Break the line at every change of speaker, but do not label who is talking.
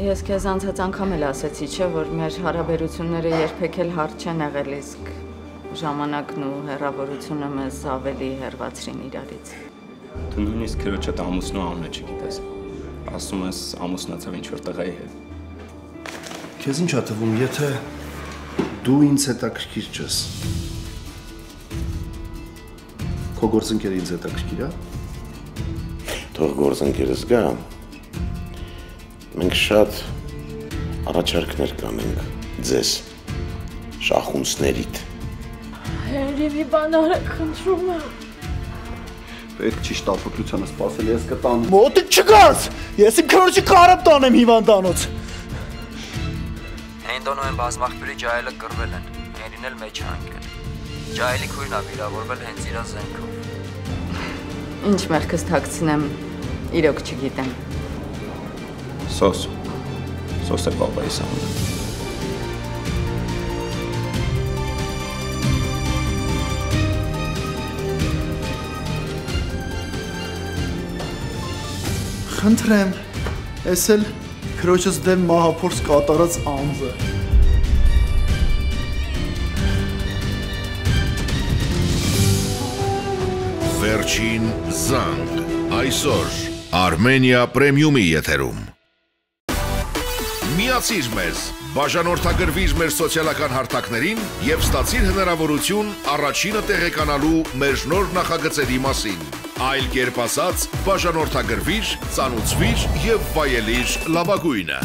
Ես քեզ անցած անգամ էլ ասեցի, չէ, որ մեր հարաբերությունները երբեք էլ հարթ չեն եղել, իսկ ժամանակն ու հեռավորությունը մեզ ավելի հեռացրին իրարից։
Դու նույնիսկ քրոջդ ամուսնու անունը չգիտես։ Ասում ես ամուսնացավ ինչ-որ տղայի հետ։
Քեզ ինչ ա թվում, եթե դու ինձ հետաքրքիր չես։ Քո գործընկերը ինձ հետաքրքիր ա։
Թող գործընկերս գա։ Մենք շատ առաջարկներ կանենք ձեզ, շախունցներիդ։
Հերի մի բան արեք, խնդրում եմ։
Պետք չի շտապօգնությանը սպասել, ես կտանեմ։
Մոտիկ չգաս, ես իմ քրոջի կարապ տանեմ հիվանդանոց։
Հենդոնու են բազմախբյուրի ջահելը կռվել են, հերին էլ մեջ հանգել։ Ջահելի քույրն ա վիրավորվել հենց իրա զենքով։
Ինչ մեղքս թաքցնեմ, իրոք չգիտեմ։
Սոս է պապայիս անունը։
Խնդրեմ, ես էլ քրոջս դեմ մահափորձ կատարած անձ է։
Վերջին զանգ, այսօր Armenia Premium-ի եթերում։ Միացիր մեզ, բաժանորդագրվիր մեր սոցիալական հարթակներին և ստացիր հնարավորություն առաջինը տեղեկանալու մեր նոր նախագծերի մասին։ Այլ կերպ ասած, բաժանորդագրվիր, ծանուցվիր և վայելիր լավագույնը։